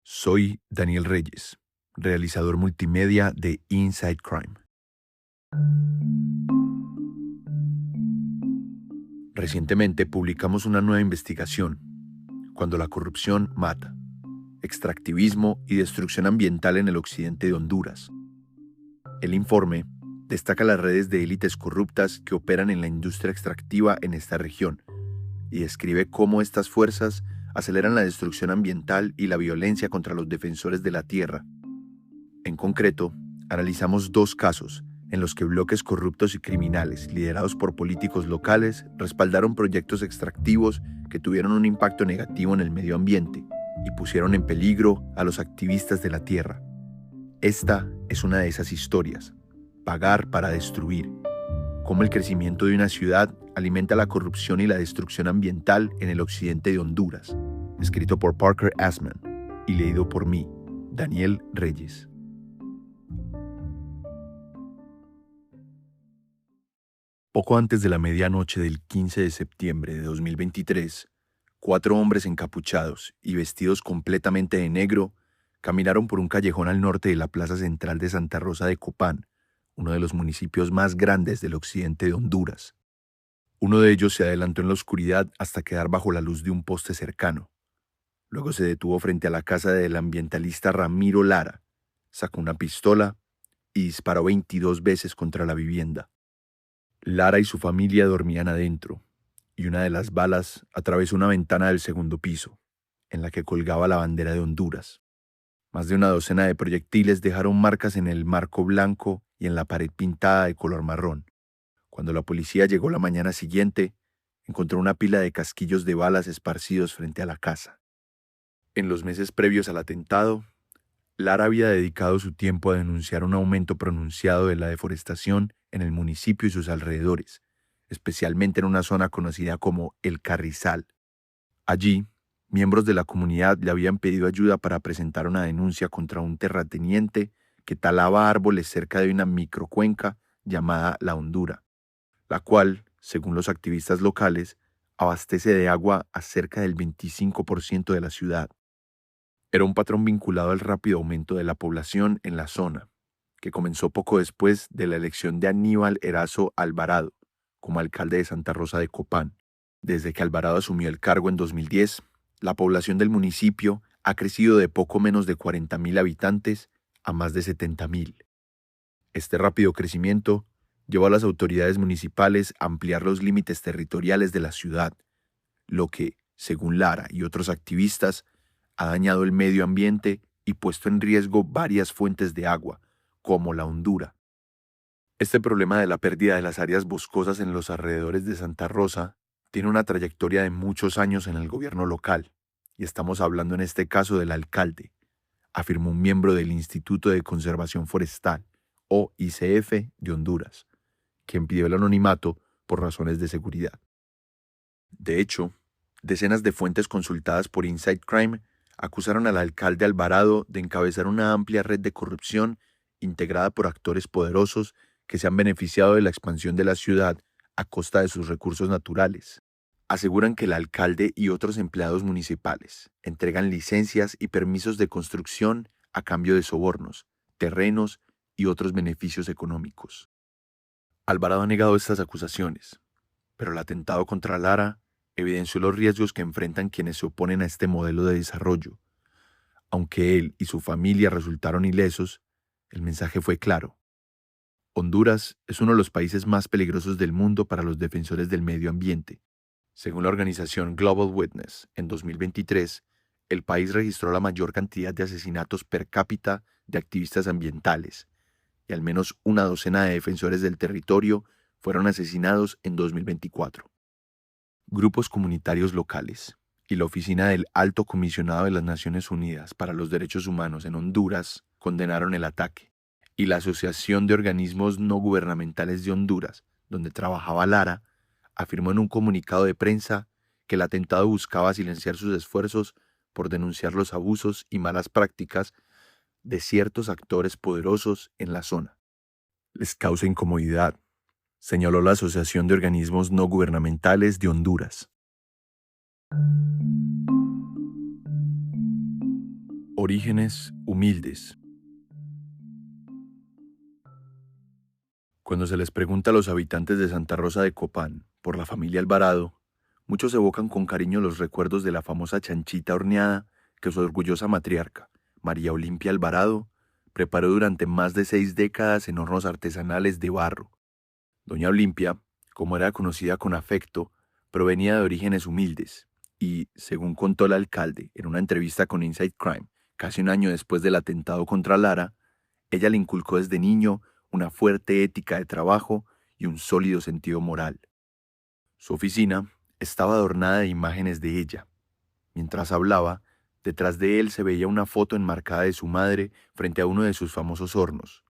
Soy Daniel Reyes, realizador multimedia de Inside Crime. Recientemente publicamos una nueva investigación, Cuando la corrupción mata, extractivismo y destrucción ambiental en el occidente de Honduras. El informe destaca las redes de élites corruptas que operan en la industria extractiva en esta región y describe cómo estas fuerzas aceleran la destrucción ambiental y la violencia contra los defensores de la tierra. En concreto, analizamos dos casos en los que bloques corruptos y criminales, liderados por políticos locales, respaldaron proyectos extractivos que tuvieron un impacto negativo en el medio ambiente y pusieron en peligro a los activistas de la tierra. Esta es una de esas historias, pagar para destruir, cómo el crecimiento de una ciudad alimenta la corrupción y la destrucción ambiental en el occidente de Honduras, escrito por Parker Assman y leído por mí, Daniel Reyes. Poco antes de la medianoche del 15 de septiembre de 2023, 4 hombres encapuchados y vestidos completamente de negro caminaron por un callejón al norte de la plaza central de Santa Rosa de Copán, uno de los municipios más grandes del occidente de Honduras. Uno de ellos se adelantó en la oscuridad hasta quedar bajo la luz de un poste cercano. Luego se detuvo frente a la casa del ambientalista Ramiro Lara, sacó una pistola y disparó 22 veces contra la vivienda. Lara y su familia dormían adentro, y una de las balas atravesó una ventana del segundo piso, en la que colgaba la bandera de Honduras. Más de una docena de proyectiles dejaron marcas en el marco blanco y en la pared pintada de color marrón. Cuando la policía llegó la mañana siguiente, encontró una pila de casquillos de balas esparcidos frente a la casa. En los meses previos al atentado, Lara había dedicado su tiempo a denunciar un aumento pronunciado de la deforestación en el municipio y sus alrededores, especialmente en una zona conocida como El Carrizal. Allí, miembros de la comunidad le habían pedido ayuda para presentar una denuncia contra un terrateniente que talaba árboles cerca de una microcuenca llamada La Hondura, la cual, según los activistas locales, abastece de agua a cerca del 25% de la ciudad. Era un patrón vinculado al rápido aumento de la población en la zona, que comenzó poco después de la elección de Aníbal Erazo Alvarado como alcalde de Santa Rosa de Copán. Desde que Alvarado asumió el cargo en 2010, la población del municipio ha crecido de poco menos de 40.000 habitantes a más de 70.000. Este rápido crecimiento llevó a las autoridades municipales a ampliar los límites territoriales de la ciudad, lo que, según Lara y otros activistas, ha dañado el medio ambiente y puesto en riesgo varias fuentes de agua, como la Hondura. Este problema de la pérdida de las áreas boscosas en los alrededores de Santa Rosa tiene una trayectoria de muchos años en el gobierno local, y estamos hablando en este caso del alcalde, afirmó un miembro del Instituto de Conservación Forestal, o ICF, de Honduras, quien pidió el anonimato por razones de seguridad. De hecho, decenas de fuentes consultadas por Inside Crime acusaron al alcalde Alvarado de encabezar una amplia red de corrupción integrada por actores poderosos que se han beneficiado de la expansión de la ciudad a costa de sus recursos naturales. Aseguran que el alcalde y otros empleados municipales entregan licencias y permisos de construcción a cambio de sobornos, terrenos y otros beneficios económicos. Alvarado ha negado estas acusaciones, pero el atentado contra Lara evidenció los riesgos que enfrentan quienes se oponen a este modelo de desarrollo. Aunque él y su familia resultaron ilesos, el mensaje fue claro. Honduras es uno de los países más peligrosos del mundo para los defensores del medio ambiente. Según la organización Global Witness, en 2023, el país registró la mayor cantidad de asesinatos per cápita de activistas ambientales, y al menos una docena de defensores del territorio fueron asesinados en 2024. Grupos comunitarios locales y la Oficina del Alto Comisionado de las Naciones Unidas para los Derechos Humanos en Honduras condenaron el ataque, y la Asociación de Organismos No Gubernamentales de Honduras, donde trabajaba Lara, afirmó en un comunicado de prensa que el atentado buscaba silenciar sus esfuerzos por denunciar los abusos y malas prácticas de ciertos actores poderosos en la zona. Les causa incomodidad, señaló la Asociación de Organismos No Gubernamentales de Honduras. Orígenes humildes. Cuando se les pregunta a los habitantes de Santa Rosa de Copán por la familia Alvarado, muchos evocan con cariño los recuerdos de la famosa chanchita horneada que su orgullosa matriarca, María Olimpia Alvarado, preparó durante más de 6 décadas en hornos artesanales de barro. Doña Olimpia, como era conocida con afecto, provenía de orígenes humildes y, según contó el alcalde en una entrevista con Inside Crime, casi un año después del atentado contra Lara, ella le inculcó desde niño una fuerte ética de trabajo y un sólido sentido moral. Su oficina estaba adornada de imágenes de ella. Mientras hablaba, detrás de él se veía una foto enmarcada de su madre frente a uno de sus famosos hornos.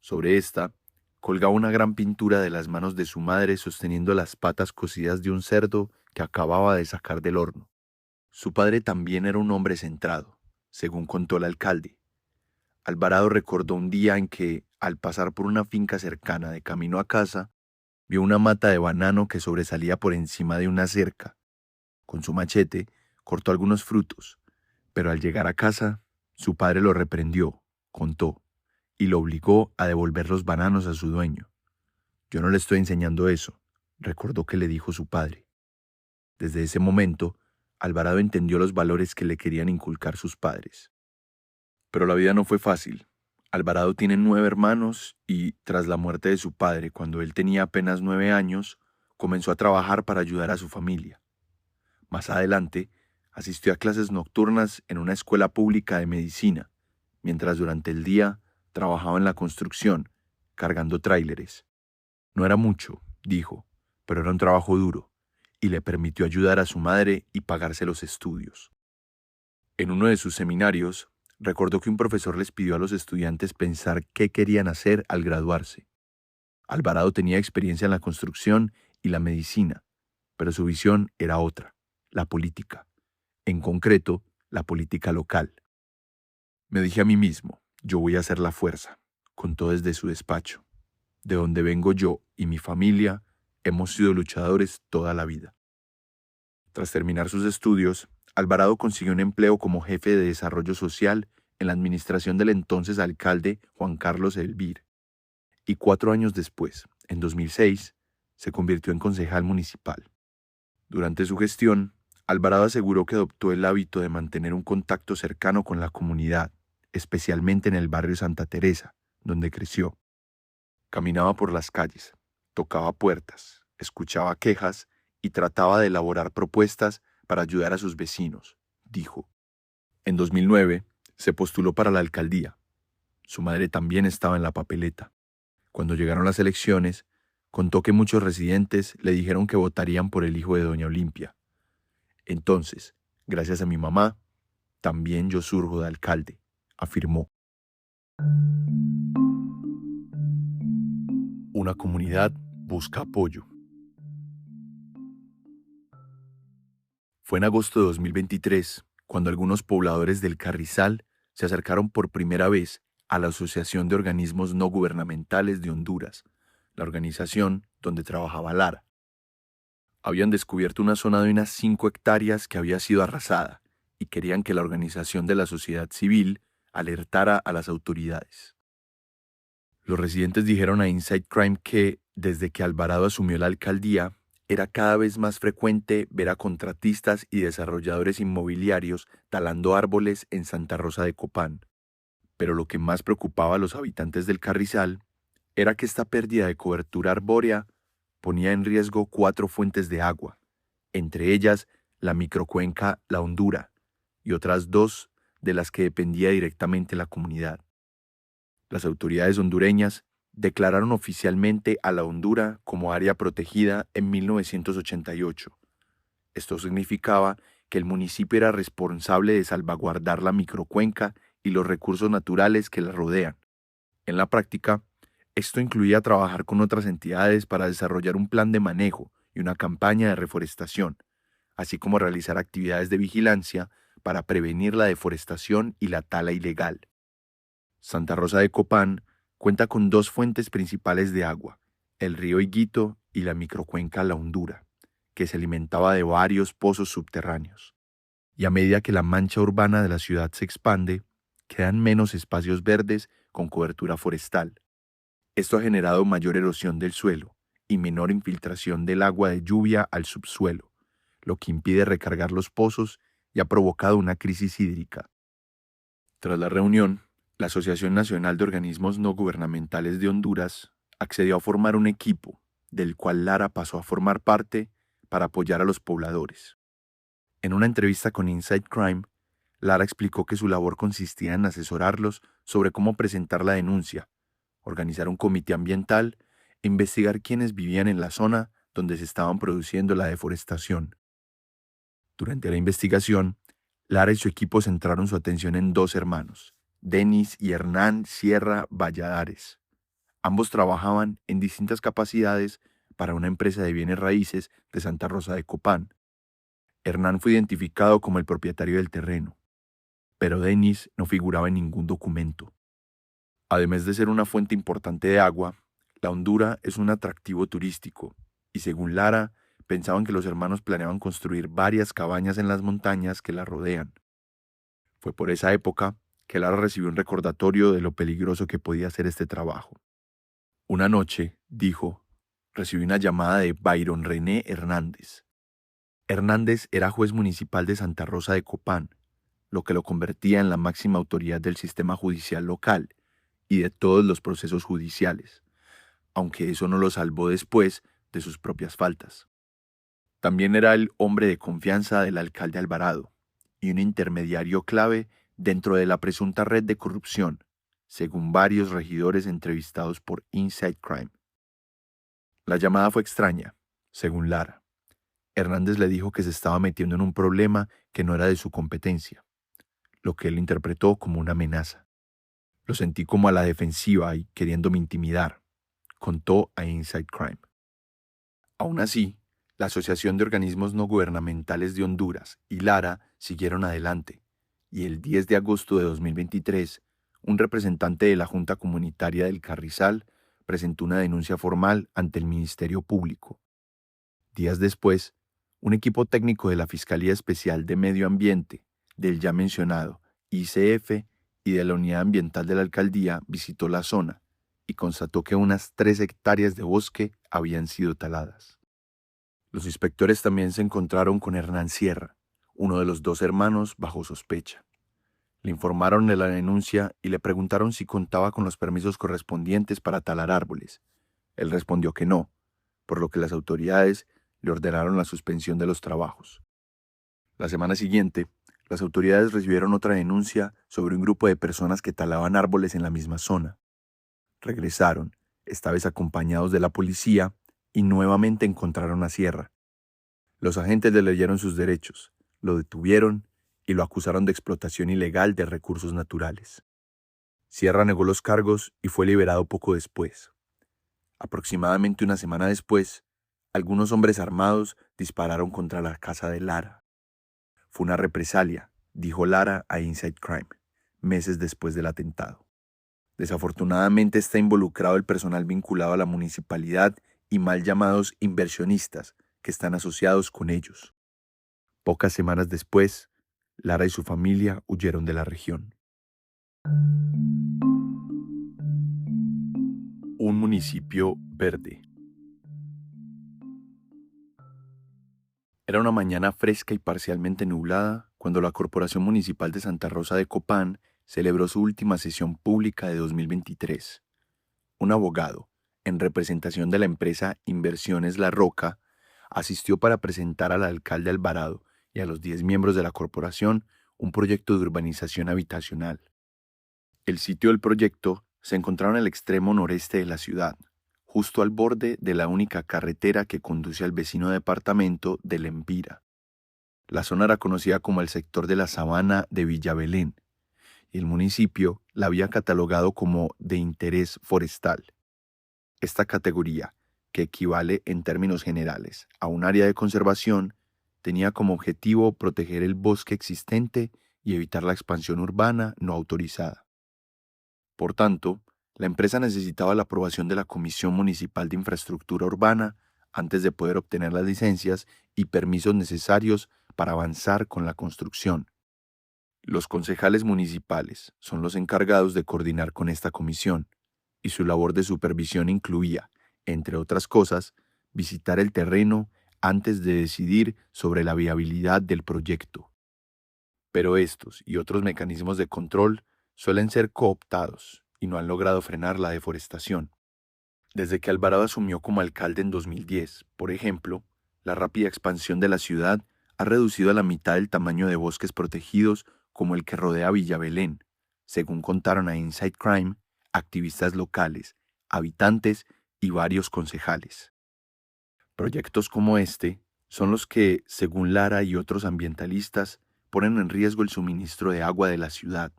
Sobre esta, colgaba una gran pintura de las manos de su madre sosteniendo las patas cocidas de un cerdo que acababa de sacar del horno. Su padre también era un hombre centrado, según contó el alcalde. Alvarado recordó un día en que, al pasar por una finca cercana de camino a casa, vio una mata de banano que sobresalía por encima de una cerca. Con su machete, cortó algunos frutos, pero al llegar a casa, su padre lo reprendió, contó, y lo obligó a devolver los bananos a su dueño. Yo no le estoy enseñando eso, recordó que le dijo su padre. Desde ese momento, Alvarado entendió los valores que le querían inculcar sus padres. Pero la vida no fue fácil. Alvarado tiene 9 hermanos y, tras la muerte de su padre cuando él tenía apenas 9 años, comenzó a trabajar para ayudar a su familia. Más adelante, asistió a clases nocturnas en una escuela pública de medicina, mientras durante el día trabajaba en la construcción, cargando tráileres. No era mucho, dijo, pero era un trabajo duro, y le permitió ayudar a su madre y pagarse los estudios. En uno de sus seminarios, recordó que un profesor les pidió a los estudiantes pensar qué querían hacer al graduarse. Alvarado tenía experiencia en la construcción y la medicina, pero su visión era otra, la política. En concreto, la política local. Me dije a mí mismo, yo voy a hacer la fuerza, contó desde su despacho. De donde vengo yo y mi familia, hemos sido luchadores toda la vida. Tras terminar sus estudios, Alvarado consiguió un empleo como jefe de desarrollo social en la administración del entonces alcalde Juan Carlos Elvir. Y 4 años después, en 2006, se convirtió en concejal municipal. Durante su gestión, Alvarado aseguró que adoptó el hábito de mantener un contacto cercano con la comunidad, especialmente en el barrio Santa Teresa, donde creció. Caminaba por las calles, tocaba puertas, escuchaba quejas y trataba de elaborar propuestas para ayudar a sus vecinos, dijo. En 2009, se postuló para la alcaldía. Su madre también estaba en la papeleta. Cuando llegaron las elecciones, contó que muchos residentes le dijeron que votarían por el hijo de doña Olimpia. Entonces, gracias a mi mamá, también yo surjo de alcalde, afirmó. Una comunidad busca apoyo. Fue en agosto de 2023 cuando algunos pobladores del Carrizal se acercaron por primera vez a la Asociación de Organismos No Gubernamentales de Honduras, la organización donde trabajaba Lara. Habían descubierto una zona de unas 5 hectáreas que había sido arrasada y querían que la organización de la sociedad civil alertara a las autoridades. Los residentes dijeron a Inside Crime que, desde que Alvarado asumió la alcaldía, era cada vez más frecuente ver a contratistas y desarrolladores inmobiliarios talando árboles en Santa Rosa de Copán. Pero lo que más preocupaba a los habitantes del Carrizal era que esta pérdida de cobertura arbórea ponía en riesgo 4 fuentes de agua, entre ellas la microcuenca La Hondura y otras 2 de las que dependía directamente la comunidad. Las autoridades hondureñas declararon oficialmente a La Hondura como área protegida en 1988. Esto significaba que el municipio era responsable de salvaguardar la microcuenca y los recursos naturales que la rodean. En la práctica, esto incluía trabajar con otras entidades para desarrollar un plan de manejo y una campaña de reforestación, así como realizar actividades de vigilancia para prevenir la deforestación y la tala ilegal. Santa Rosa de Copán cuenta con 2 fuentes principales de agua, el río Higuito y la microcuenca La Hondura, que se alimentaba de varios pozos subterráneos. y a medida que la mancha urbana de la ciudad se expande, quedan menos espacios verdes con cobertura forestal. Esto ha generado mayor erosión del suelo y menor infiltración del agua de lluvia al subsuelo, lo que impide recargar los pozos y ha provocado una crisis hídrica. Tras la reunión, la Asociación Nacional de Organismos No Gubernamentales de Honduras accedió a formar un equipo, del cual Lara pasó a formar parte para apoyar a los pobladores. En una entrevista con Inside Crime, Lara explicó que su labor consistía en asesorarlos sobre cómo presentar la denuncia, organizar un comité ambiental e investigar quiénes vivían en la zona donde se estaban produciendo la deforestación. Durante la investigación, Lara y su equipo centraron su atención en dos hermanos, Denis y Hernán Sierra Valladares. Ambos trabajaban en distintas capacidades para una empresa de bienes raíces de Santa Rosa de Copán. Hernán fue identificado como el propietario del terreno, pero Denis no figuraba en ningún documento. Además de ser una fuente importante de agua, la Hondura es un atractivo turístico, y según Lara, pensaban que los hermanos planeaban construir varias cabañas en las montañas que la rodean. Fue por esa época que Lara recibió un recordatorio de lo peligroso que podía ser este trabajo. Una noche, dijo, recibí una llamada de Byron René Hernández. Hernández era juez municipal de Santa Rosa de Copán, lo que lo convertía en la máxima autoridad del sistema judicial local y de todos los procesos judiciales, aunque eso no lo salvó después de sus propias faltas. También era el hombre de confianza del alcalde Alvarado y un intermediario clave dentro de la presunta red de corrupción, según varios regidores entrevistados por Inside Crime. La llamada fue extraña, según Lara. Hernández le dijo que se estaba metiendo en un problema que no era de su competencia, lo que él interpretó como una amenaza. Lo sentí como a la defensiva y queriéndome intimidar, contó a Inside Crime. Aún así, la Asociación de Organismos No Gubernamentales de Honduras y Lara siguieron adelante, y el 10 de agosto de 2023, un representante de la Junta Comunitaria del Carrizal presentó una denuncia formal ante el Ministerio Público. Días después, un equipo técnico de la Fiscalía Especial de Medio Ambiente, del ya mencionado ICF y de la Unidad Ambiental de la Alcaldía visitó la zona y constató que unas 3 hectáreas de bosque habían sido taladas. Los inspectores también se encontraron con Hernán Sierra, uno de los dos hermanos bajo sospecha. Le informaron de la denuncia y le preguntaron si contaba con los permisos correspondientes para talar árboles. Él respondió que no, por lo que las autoridades le ordenaron la suspensión de los trabajos. La semana siguiente, las autoridades recibieron otra denuncia sobre un grupo de personas que talaban árboles en la misma zona. Regresaron, esta vez acompañados de la policía, y nuevamente encontraron a Sierra. Los agentes le leyeron sus derechos, lo detuvieron y lo acusaron de explotación ilegal de recursos naturales. Sierra negó los cargos y fue liberado poco después. Aproximadamente una semana después, algunos hombres armados dispararon contra la casa de Lara. Fue una represalia, dijo Lara a Inside Crime, meses después del atentado. Desafortunadamente está involucrado el personal vinculado a la municipalidad y mal llamados inversionistas que están asociados con ellos. Pocas semanas después, Lara y su familia huyeron de la región. Un municipio verde. Era una mañana fresca y parcialmente nublada cuando la Corporación Municipal de Santa Rosa de Copán celebró su última sesión pública de 2023. Un abogado, en representación de la empresa Inversiones La Roca, asistió para presentar al alcalde Alvarado y a los 10 miembros de la corporación un proyecto de urbanización habitacional. El sitio del proyecto se encontraba en el extremo noreste de la ciudad, justo al borde de la única carretera que conduce al vecino departamento de Lempira. La zona era conocida como el sector de la Sabana de Villa Belén, y el municipio la había catalogado como de interés forestal. Esta categoría, que equivale en términos generales a un área de conservación, tenía como objetivo proteger el bosque existente y evitar la expansión urbana no autorizada. Por tanto, la empresa necesitaba la aprobación de la Comisión Municipal de Infraestructura Urbana antes de poder obtener las licencias y permisos necesarios para avanzar con la construcción. Los concejales municipales son los encargados de coordinar con esta comisión, y su labor de supervisión incluía, entre otras cosas, visitar el terreno antes de decidir sobre la viabilidad del proyecto. Pero estos y otros mecanismos de control suelen ser cooptados y no han logrado frenar la deforestación. Desde que Alvarado asumió como alcalde en 2010, por ejemplo, la rápida expansión de la ciudad ha reducido a la mitad el tamaño de bosques protegidos como el que rodea Villa Belén, según contaron a Inside Crime activistas locales, habitantes y varios concejales. Proyectos como este son los que, según Lara y otros ambientalistas, ponen en riesgo el suministro de agua de la ciudad.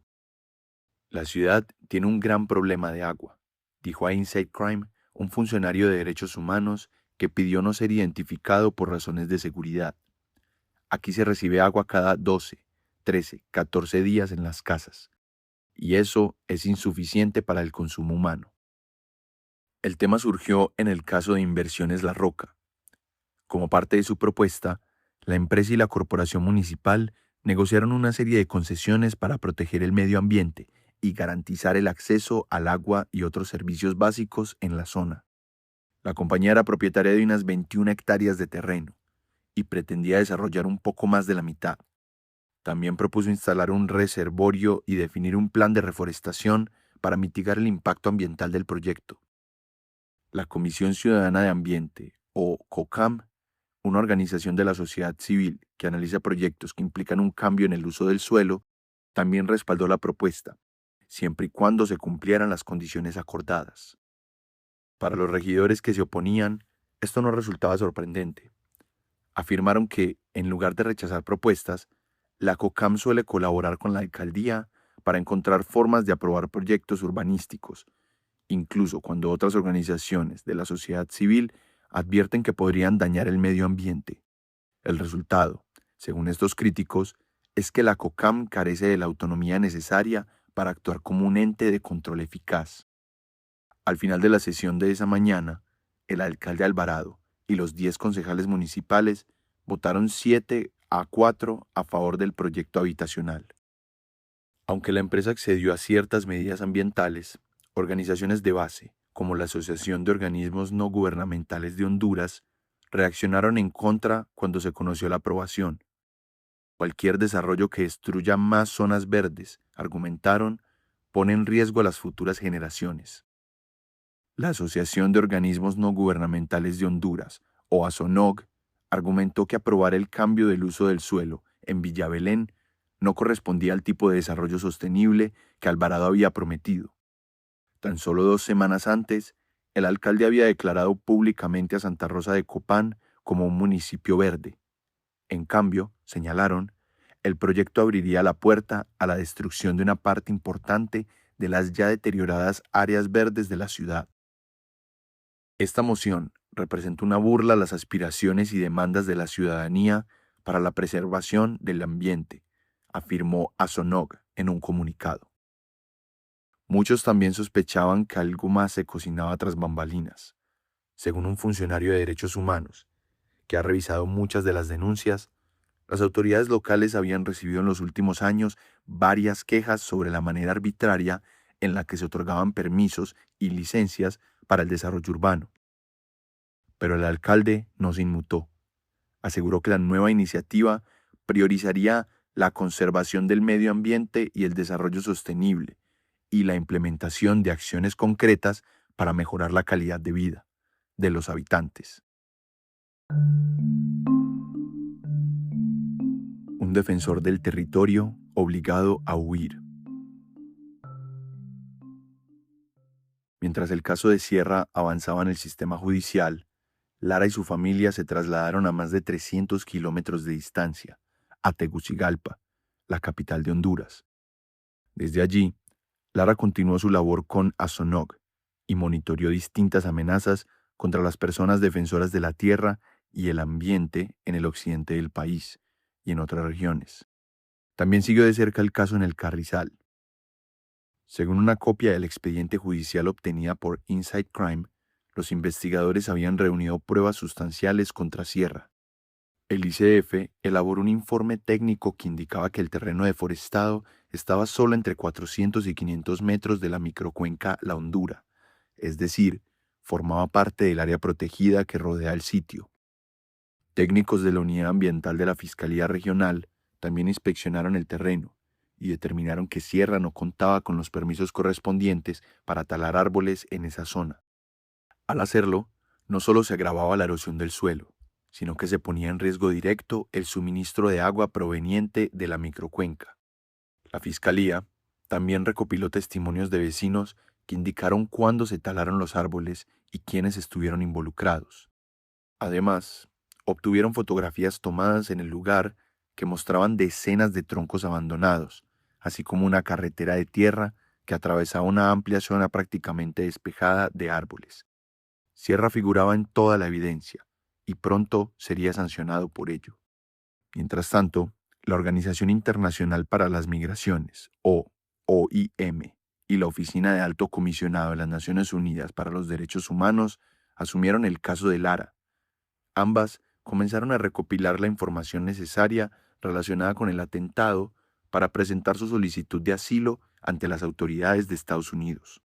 La ciudad tiene un gran problema de agua, dijo a Inside Crime un funcionario de derechos humanos que pidió no ser identificado por razones de seguridad. Aquí se recibe agua cada 12, 13, 14 días en las casas, y eso es insuficiente para el consumo humano. El tema surgió en el caso de Inversiones La Roca. Como parte de su propuesta, la empresa y la corporación municipal negociaron una serie de concesiones para proteger el medio ambiente y garantizar el acceso al agua y otros servicios básicos en la zona. La compañía era propietaria de unas 21 hectáreas de terreno y pretendía desarrollar un poco más de la mitad. También propuso instalar un reservorio y definir un plan de reforestación para mitigar el impacto ambiental del proyecto. La Comisión Ciudadana de Ambiente, o COCAM, una organización de la sociedad civil que analiza proyectos que implican un cambio en el uso del suelo, también respaldó la propuesta, siempre y cuando se cumplieran las condiciones acordadas. Para los regidores que se oponían, esto no resultaba sorprendente. Afirmaron que, en lugar de rechazar propuestas, la COCAM suele colaborar con la alcaldía para encontrar formas de aprobar proyectos urbanísticos, incluso cuando otras organizaciones de la sociedad civil advierten que podrían dañar el medio ambiente. El resultado, según estos críticos, es que la COCAM carece de la autonomía necesaria para actuar como un ente de control eficaz. Al final de la sesión de esa mañana, el alcalde Alvarado y los 10 concejales municipales votaron 7-4 a favor del proyecto habitacional. Aunque la empresa accedió a ciertas medidas ambientales, organizaciones de base, como la Asociación de Organismos No Gubernamentales de Honduras, reaccionaron en contra cuando se conoció la aprobación. Cualquier desarrollo que destruya más zonas verdes, argumentaron, pone en riesgo a las futuras generaciones. La Asociación de Organismos No Gubernamentales de Honduras, o ASONOG, argumentó que aprobar el cambio del uso del suelo en Villa Belén no correspondía al tipo de desarrollo sostenible que Alvarado había prometido. Tan solo 2 semanas antes, el alcalde había declarado públicamente a Santa Rosa de Copán como un municipio verde. En cambio, señalaron, el proyecto abriría la puerta a la destrucción de una parte importante de las ya deterioradas áreas verdes de la ciudad. Esta moción representa una burla a las aspiraciones y demandas de la ciudadanía para la preservación del ambiente, afirmó ASONOG en un comunicado. Muchos también sospechaban que algo más se cocinaba tras bambalinas. Según un funcionario de derechos humanos, que ha revisado muchas de las denuncias, las autoridades locales habían recibido en los últimos años varias quejas sobre la manera arbitraria en la que se otorgaban permisos y licencias para el desarrollo urbano. Pero el alcalde no se inmutó. Aseguró que la nueva iniciativa priorizaría la conservación del medio ambiente y el desarrollo sostenible, y la implementación de acciones concretas para mejorar la calidad de vida de los habitantes. Un defensor del territorio obligado a huir. Mientras el caso de Sierra avanzaba en el sistema judicial, Lara y su familia se trasladaron a más de 300 kilómetros de distancia, a Tegucigalpa, la capital de Honduras. Desde allí, Lara continuó su labor con ASONOG y monitoreó distintas amenazas contra las personas defensoras de la tierra y el ambiente en el occidente del país y en otras regiones. También siguió de cerca el caso en el Carrizal. Según una copia del expediente judicial obtenida por Inside Crime, los investigadores habían reunido pruebas sustanciales contra Sierra, El ICF elaboró un informe técnico que indicaba que el terreno deforestado estaba solo entre 400 y 500 metros de la microcuenca La Hondura, es decir, formaba parte del área protegida que rodea el sitio. Técnicos de la Unidad Ambiental de la Fiscalía Regional también inspeccionaron el terreno y determinaron que Sierra no contaba con los permisos correspondientes para talar árboles en esa zona. Al hacerlo, no solo se agravaba la erosión del suelo, sino que se ponía en riesgo directo el suministro de agua proveniente de la microcuenca. La Fiscalía también recopiló testimonios de vecinos que indicaron cuándo se talaron los árboles y quiénes estuvieron involucrados. Además, obtuvieron fotografías tomadas en el lugar que mostraban decenas de troncos abandonados, así como una carretera de tierra que atravesaba una amplia zona prácticamente despejada de árboles. Sierra figuraba en toda la evidencia y pronto sería sancionado por ello. Mientras tanto, la Organización Internacional para las Migraciones, o OIM, y la Oficina de Alto Comisionado de las Naciones Unidas para los Derechos Humanos asumieron el caso de Lara. Ambas comenzaron a recopilar la información necesaria relacionada con el atentado para presentar su solicitud de asilo ante las autoridades de Estados Unidos.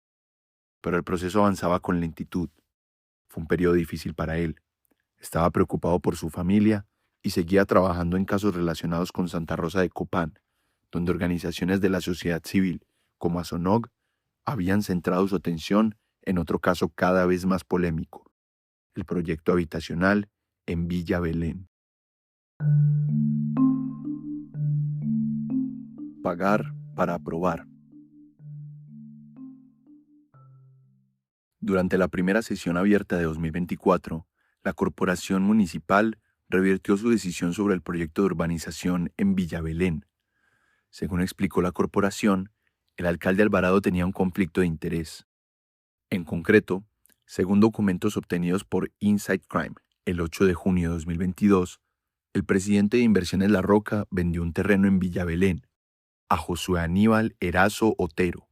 Pero el proceso avanzaba con lentitud. Fue un periodo difícil para él. Estaba preocupado por su familia y seguía trabajando en casos relacionados con Santa Rosa de Copán, donde organizaciones de la sociedad civil, como ASONOG, habían centrado su atención en otro caso cada vez más polémico, el proyecto habitacional en Villa Belén. Pagar para aprobar. Durante la primera sesión abierta de 2024, la Corporación Municipal revirtió su decisión sobre el proyecto de urbanización en Villa Belén. Según explicó la corporación, el alcalde Alvarado tenía un conflicto de interés. En concreto, según documentos obtenidos por Inside Crime el 8 de junio de 2022, el presidente de Inversiones La Roca vendió un terreno en Villa Belén a Josué Aníbal Erazo Otero,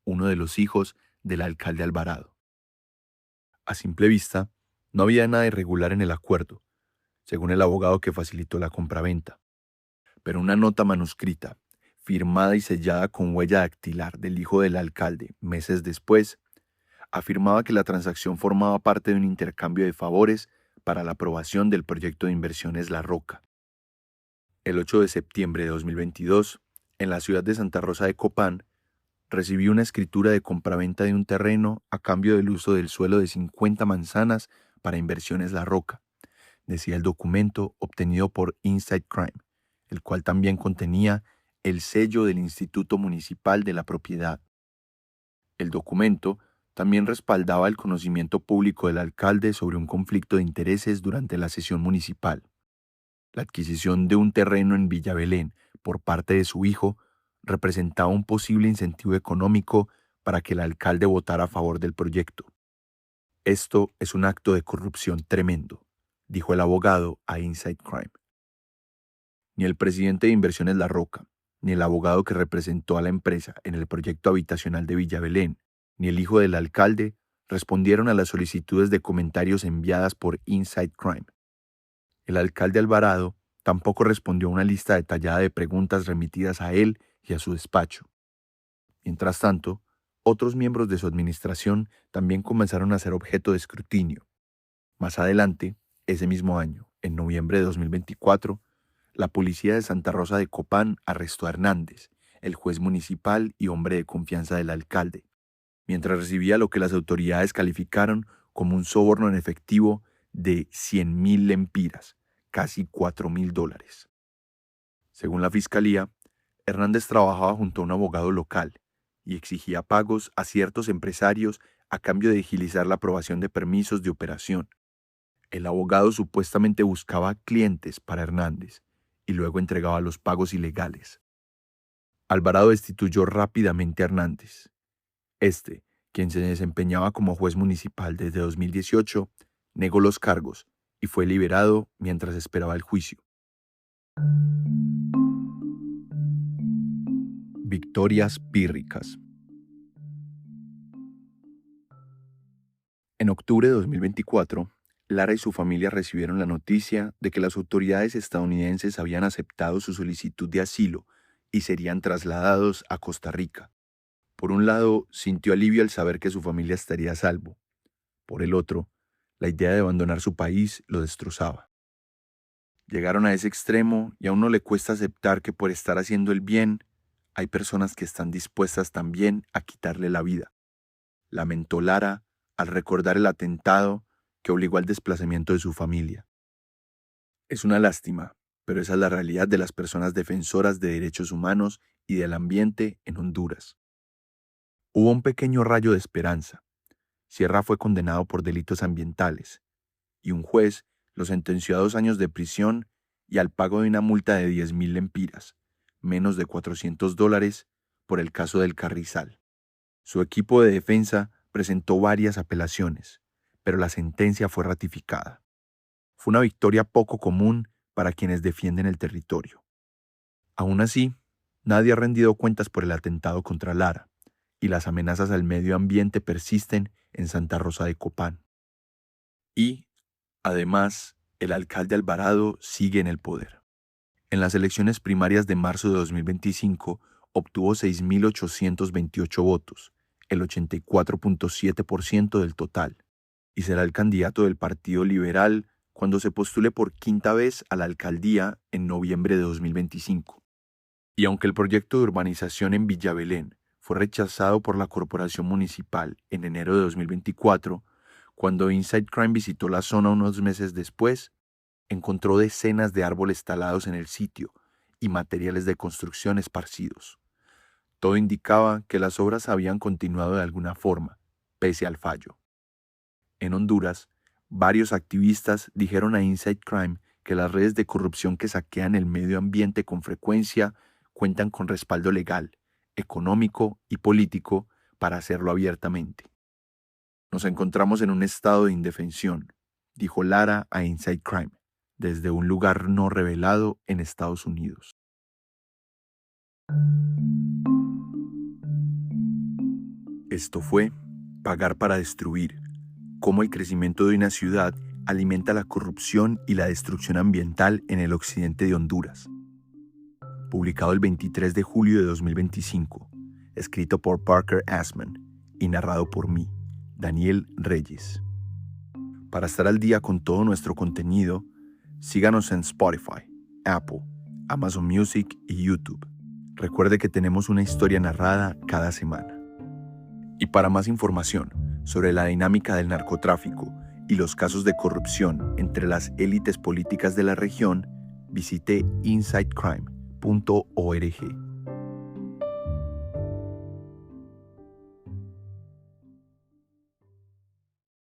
uno de los hijos del alcalde Alvarado. A simple vista, no había nada irregular en el acuerdo, según el abogado que facilitó la compraventa. Pero una nota manuscrita, firmada y sellada con huella dactilar del hijo del alcalde meses después, afirmaba que la transacción formaba parte de un intercambio de favores para la aprobación del proyecto de inversiones La Roca. El 8 de septiembre de 2022, en la ciudad de Santa Rosa de Copán, recibí una escritura de compraventa de un terreno a cambio del uso del suelo de 50 manzanas para inversiones La Roca, decía el documento obtenido por Inside Crime, el cual también contenía el sello del Instituto Municipal de la Propiedad. El documento también respaldaba el conocimiento público del alcalde sobre un conflicto de intereses durante la sesión municipal. La adquisición de un terreno en Villa Belén por parte de su hijo representaba un posible incentivo económico para que el alcalde votara a favor del proyecto. Esto es un acto de corrupción tremendo, dijo el abogado a Inside Crime. Ni el presidente de Inversiones La Roca, ni el abogado que representó a la empresa en el proyecto habitacional de Villa Belén, ni el hijo del alcalde respondieron a las solicitudes de comentarios enviadas por Inside Crime. El alcalde Alvarado tampoco respondió a una lista detallada de preguntas remitidas a él y a su despacho. Mientras tanto, otros miembros de su administración también comenzaron a ser objeto de escrutinio. Más adelante, ese mismo año, en noviembre de 2024, la policía de Santa Rosa de Copán arrestó a Hernández, el juez municipal y hombre de confianza del alcalde, mientras recibía lo que las autoridades calificaron como un soborno en efectivo de 100.000 lempiras, casi $4.000. Según la fiscalía, Hernández trabajaba junto a un abogado local y exigía pagos a ciertos empresarios a cambio de agilizar la aprobación de permisos de operación. El abogado supuestamente buscaba clientes para Hernández y luego entregaba los pagos ilegales. Alvarado destituyó rápidamente a Hernández. Quien se desempeñaba como juez municipal desde 2018, negó los cargos y fue liberado mientras esperaba el juicio. Victorias pírricas. En octubre de 2024, Lara y su familia recibieron la noticia de que las autoridades estadounidenses habían aceptado su solicitud de asilo y serían trasladados a Costa Rica. Por un lado, sintió alivio al saber que su familia estaría a salvo. Por el otro, la idea de abandonar su país lo destrozaba. Llegaron a ese extremo y a uno le cuesta aceptar que por estar haciendo el bien, hay personas que están dispuestas también a quitarle la vida, lamentó Lara al recordar el atentado que obligó al desplazamiento de su familia. Es una lástima, pero esa es la realidad de las personas defensoras de derechos humanos y del ambiente en Honduras. Hubo un pequeño rayo de esperanza. Sierra fue condenado por delitos ambientales y un juez lo sentenció a 2 años de prisión y al pago de una multa de 10.000 lempiras, menos de $400, por el caso del Carrizal. Su equipo de defensa presentó varias apelaciones, pero la sentencia fue ratificada. Fue una victoria poco común para quienes defienden el territorio. Aún así, nadie ha rendido cuentas por el atentado contra Lara, y las amenazas al medio ambiente persisten en Santa Rosa de Copán. Y, además, el alcalde Alvarado sigue en el poder. En las elecciones primarias de marzo de 2025 obtuvo 6.828 votos, el 84.7% del total, y será el candidato del Partido Liberal cuando se postule por quinta vez a la alcaldía en noviembre de 2025. Y aunque el proyecto de urbanización en Villa Belén fue rechazado por la Corporación Municipal en enero de 2024, cuando Inside Crime visitó la zona unos meses después, encontró decenas de árboles talados en el sitio y materiales de construcción esparcidos. Todo indicaba que las obras habían continuado de alguna forma, pese al fallo. En Honduras, varios activistas dijeron a Inside Crime que las redes de corrupción que saquean el medio ambiente con frecuencia cuentan con respaldo legal, económico y político para hacerlo abiertamente. Nos encontramos en un estado de indefensión, dijo Lara a Inside Crime, desde un lugar no revelado en Estados Unidos. Esto fue Pagar para Destruir: cómo el crecimiento de una ciudad alimenta la corrupción y la destrucción ambiental en el occidente de Honduras. Publicado el 23 de julio de 2025, escrito por Parker Assman y narrado por mí, Daniel Reyes. Para estar al día con todo nuestro contenido, síganos en Spotify, Apple, Amazon Music y YouTube. Recuerde que tenemos una historia narrada cada semana. Y para más información sobre la dinámica del narcotráfico y los casos de corrupción entre las élites políticas de la región, visite insidecrime.org.